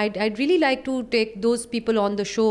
I'd really like to take those people on the show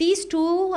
These two,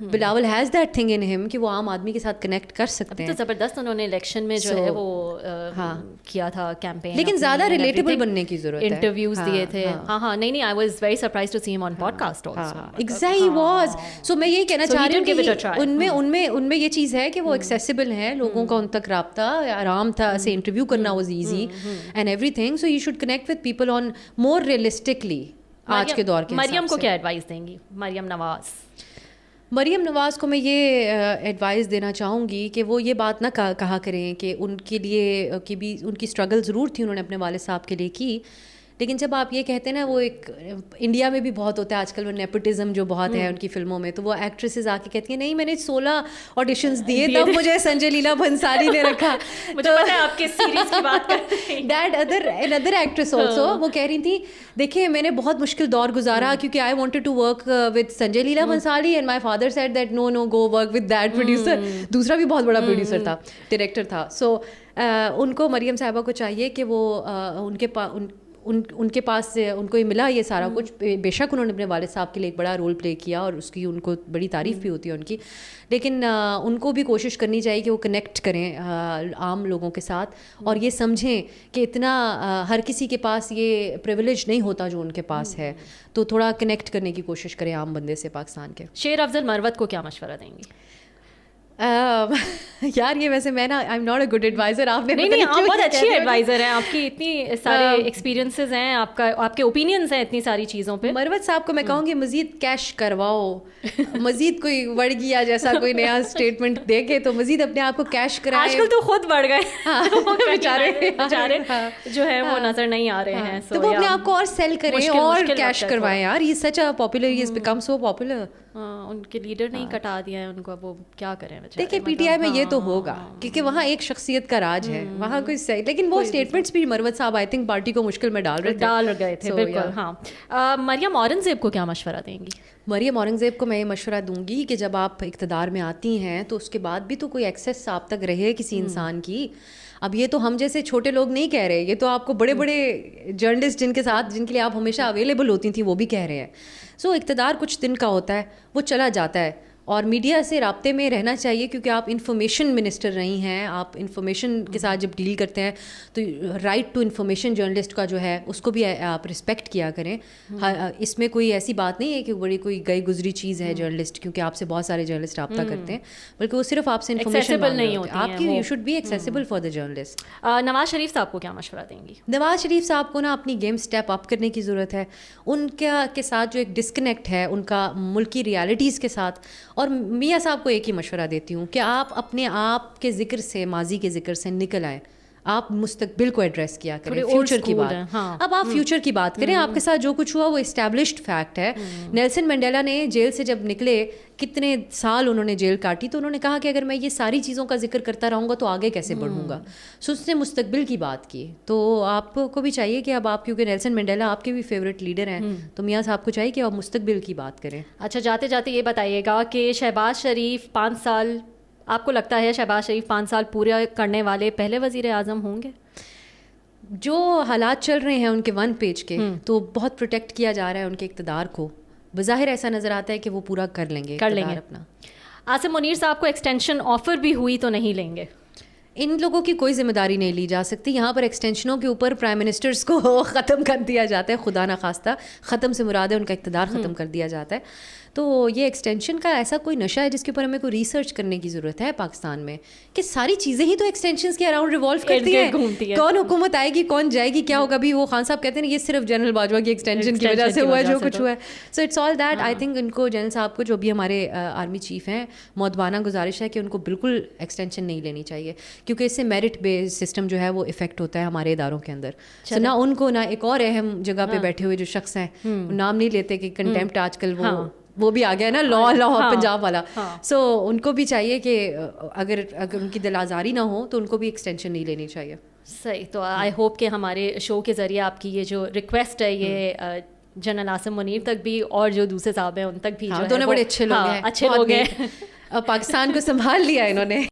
Bilawal has that thing in ہم کہ وہ عام آدمی کے ساتھ کنیکٹ کر سکتے ہیں. تو زبردست انہوں نے الیکشن میں جو ہے وہ کیا تھا کیمپین, لیکن زیادہ ریلیٹیبل بننے کی ضرورت ہے. انٹرویوز دیے تھے. ہاں نہیں I was very surprised to see him on podcast also. Exactly was. So میں یہی کہنا چاہ رہی ہوں کہ ان میں یہ چیز ہے کہ وہ ایکسیسیبل ہیں, لوگوں کا ان تک رابطہ آرام تھا, سے انٹرویو کرنا was easy and every thing. So you should connect with people on more realistically. آج کے دور کے مریم کو کیا ایڈوائس دیں گی؟ مریم نواز کو میں یہ ایڈوائس دینا چاہوں گی کہ وہ یہ بات نہ کہا کریں کہ ان کے لیے کہ بھی ان کی اسٹرگل ضرور تھی, انہوں نے اپنے والد صاحب کے لیے کی, لیکن جب آپ یہ کہتے ہیں نا, وہ ایک انڈیا میں بھی بہت ہوتا ہے آج کل, وہ نیپوٹزم جو بہت ہے ان کی فلموں میں, تو وہ ایکٹریسز آ کے کہتی ہیں نہیں میں نے 16 آڈیشنز دیے تب مجھے سنجے لیلا بھنسالی نے رکھا. مجھے پتا ہے آپ کے سیریز کی بات کر رہی ہیں. دیٹ another actress also, وہ کہہ رہی تھی دیکھیں میں نے بہت مشکل دور گزارا کیونکہ I wanted to work with Sanjay Lila Bhansali and my father said that no go work with that producer. دوسرا بھی بہت بڑا پروڈیوسر تھا, ڈائریکٹر تھا. سو ان کو مریم صاحبہ کو چاہیے کہ وہ ان کے پاس ان کو یہ ملا یہ سارا کچھ. بے شک انہوں نے اپنے والد صاحب کے لیے ایک بڑا رول پلے کیا اور اس کی ان کو بڑی تعریف بھی ہوتی ہے ان کی, لیکن ان کو بھی کوشش کرنی چاہیے کہ وہ کنیکٹ کریں عام لوگوں کے ساتھ, اور یہ سمجھیں کہ اتنا ہر کسی کے پاس یہ پریویلیج نہیں ہوتا جو ان کے پاس ہے, تو تھوڑا کنیکٹ کرنے کی کوشش کریں عام بندے سے پاکستان کے. شیر افضل مروت کو کیا مشورہ دیں گی؟ یار یہ ویسے میں نا I am not a good advisor. آپ نے نہیں آپ بہت اچھی ایڈوائزر ہیں, آپ کی اتنی سارے ایکسپیرینسز ہیں, آپ کے اوپینینس ہیں اتنی ساری چیزوں پہ. مروت صاحب کو میں کہوں گی مزید کیش کرواؤ, مزید کوئی بڑھ گیا جیسا کوئی نیا اسٹیٹمنٹ دے کے تو مزید اپنے آپ کو کیش کرائیں. آج کل تو خود بڑھ گئے بیچارے جو ہے وہ نظر نہیں آ رہے ہیں, تو وہ اپنے آپ کو اور سیل کریں اور کیش کروائیں. یار یہ سچ a popular, he is become so popular. ان کے لیڈر نہیں کٹا دیا ہے ان کو, وہ کیا کریں. دیکھیں پی ٹی آئی میں یہ تو ہوگا کیونکہ وہاں ایک شخصیت کا راج ہے, وہاں کوئی صحیح, لیکن وہ اسٹیٹمنٹس بھی مروت صاحب آئی تھنک پارٹی کو مشکل میں ڈال گئے تھے. بالکل ہاں. مریم اورنگزیب کو کیا مشورہ دیں گی؟ مریم اورنگزیب کو میں یہ مشورہ دوں گی کہ جب آپ اقتدار میں آتی ہیں تو اس کے بعد بھی تو کوئی ایکسیس آپ تک رہے کسی انسان کی. اب یہ تو ہم جیسے چھوٹے لوگ نہیں کہہ رہے, یہ تو آپ کو بڑے بڑے جرنلسٹ جن کے لیے آپ ہمیشہ اویلیبل ہوتی تھیں وہ بھی کہہ رہے ہیں. سو اقتدار کچھ دن کا ہوتا ہے, وہ چلا جاتا ہے, اور میڈیا سے رابطے میں رہنا چاہیے کیونکہ آپ انفارمیشن منسٹر رہی ہیں. آپ انفارمیشن کے ساتھ جب ڈیل کرتے ہیں تو رائٹ ٹو انفارمیشن جرنلسٹ کا جو ہے اس کو بھی آپ رسپیکٹ کیا کریں. اس میں کوئی ایسی بات نہیں ہے کہ بڑی کوئی گئی گزری چیز ہے جرنلسٹ, کیونکہ آپ سے بہت سارے جرنلسٹ رابطہ کرتے ہیں, بلکہ وہ صرف آپ سے انفارمیشن نہیں ہوتی, آپ کی you should be accessible for the journalist. Nawaz Sharif صاحب کو کیا مشورہ دیں گی؟ نواز شریف صاحب کو نا اپنی گیم اسٹیپ اپ کرنے کی ضرورت ہے. ان کے ساتھ جو ایک ڈسکنیکٹ ہے ان کا ملکی ریالٹیز کے ساتھ, اور میاں صاحب کو ایک ہی مشورہ دیتی ہوں کہ آپ اپنے آپ کے ذکر سے, ماضی کے ذکر سے نکل آئیں, آپ مستقبل کو ایڈریس کیا کریں, فیوچر کی بات. اب آپ فیوچر کی بات کریں, آپ کے ساتھ جو کچھ ہوا وہ اسٹیبلشڈ فیکٹ ہے. نیلسن منڈیلا نے جیل سے جب نکلے, کتنے سال انہوں نے جیل کاٹی, تو انہوں نے کہا کہ اگر میں یہ ساری چیزوں کا ذکر کرتا رہوں گا تو آگے کیسے بڑھوں گا. سو اس نے مستقبل کی بات کی. تو آپ کو بھی چاہیے کہ اب آپ, کیونکہ نیلسن منڈیلا آپ کے بھی فیوریٹ لیڈر ہیں, تو میاں صاحب کو چاہیے کہ آپ مستقبل کی بات کریں. اچھا جاتے جاتے یہ بتائیے گا کہ شہباز شریف 5 سال, آپ کو لگتا ہے شہباز شریف 5 سال پورے کرنے والے پہلے وزیر اعظم ہوں گے؟ جو حالات چل رہے ہیں ان کے 1 پیج کے, تو بہت پروٹیکٹ کیا جا رہا ہے ان کے اقتدار کو. بظاہر ایسا نظر آتا ہے کہ وہ پورا کر لیں گے اپنا. عاصم منیر صاحب کو ایکسٹینشن آفر بھی ہوئی تو نہیں لیں گے؟ ان لوگوں کی کوئی ذمہ داری نہیں لی جا سکتی. یہاں پر ایکسٹینشنوں کے اوپر پرائم منسٹرز کو ختم کر دیا جاتا ہے, خدا نخواستہ. ختم سے مراد ہے ان کا اقتدار ختم کر دیا جاتا ہے. تو یہ ایکسٹینشن کا ایسا کوئی نشہ ہے جس کے اوپر ہمیں کوئی ریسرچ کرنے کی ضرورت ہے پاکستان میں, کہ ساری چیزیں ہی تو ایکسٹینشنز کے اراؤنڈ ریوالو کرتی ہیں. کون حکومت آئے گی, کون جائے گی, کیا ہوگا. بھی وہ خان صاحب کہتے ہیں یہ صرف جنرل باجوہ کی ایکسٹینشن کی وجہ سے ہوا ہے جو کچھ ہوا ہے. So it's all that. I think ان کو, جنرل صاحب کو, جو بھی ہمارے آرمی چیف ہیں, مؤدبانہ گزارش ہے کہ ان کو بالکل ایکسٹینشن نہیں لینی چاہیے, کیونکہ اس سے میرٹ بیس سسٹم جو ہے وہ افیکٹ ہوتا ہے ہمارے اداروں کے اندر. نہ ان کو, نہ ایک اور اہم جگہ پہ بیٹھے ہوئے جو شخص ہیں, نام نہیں لیتے کہ کنٹیمپٹ آج کل وہ بھی آ گیا نا, لا پنجاب والا. سو ان کو بھی چاہیے کہ اگر ان کی دل آزاری نہ ہو تو ان کو بھی ایکسٹینشن نہیں لینی چاہیے. صحیح. تو آئی ہوپ کہ ہمارے شو کے ذریعے آپ کی یہ جو ریکویسٹ ہے یہ جنرل عاصم منیر تک بھی, اور جو دوسرے صاحب ہیں ان تک بھی, دونوں بڑے اچھے لوگ ہیں, اچھے لوگ ہیں, پاکستان کو سنبھال لیا انہوں نے.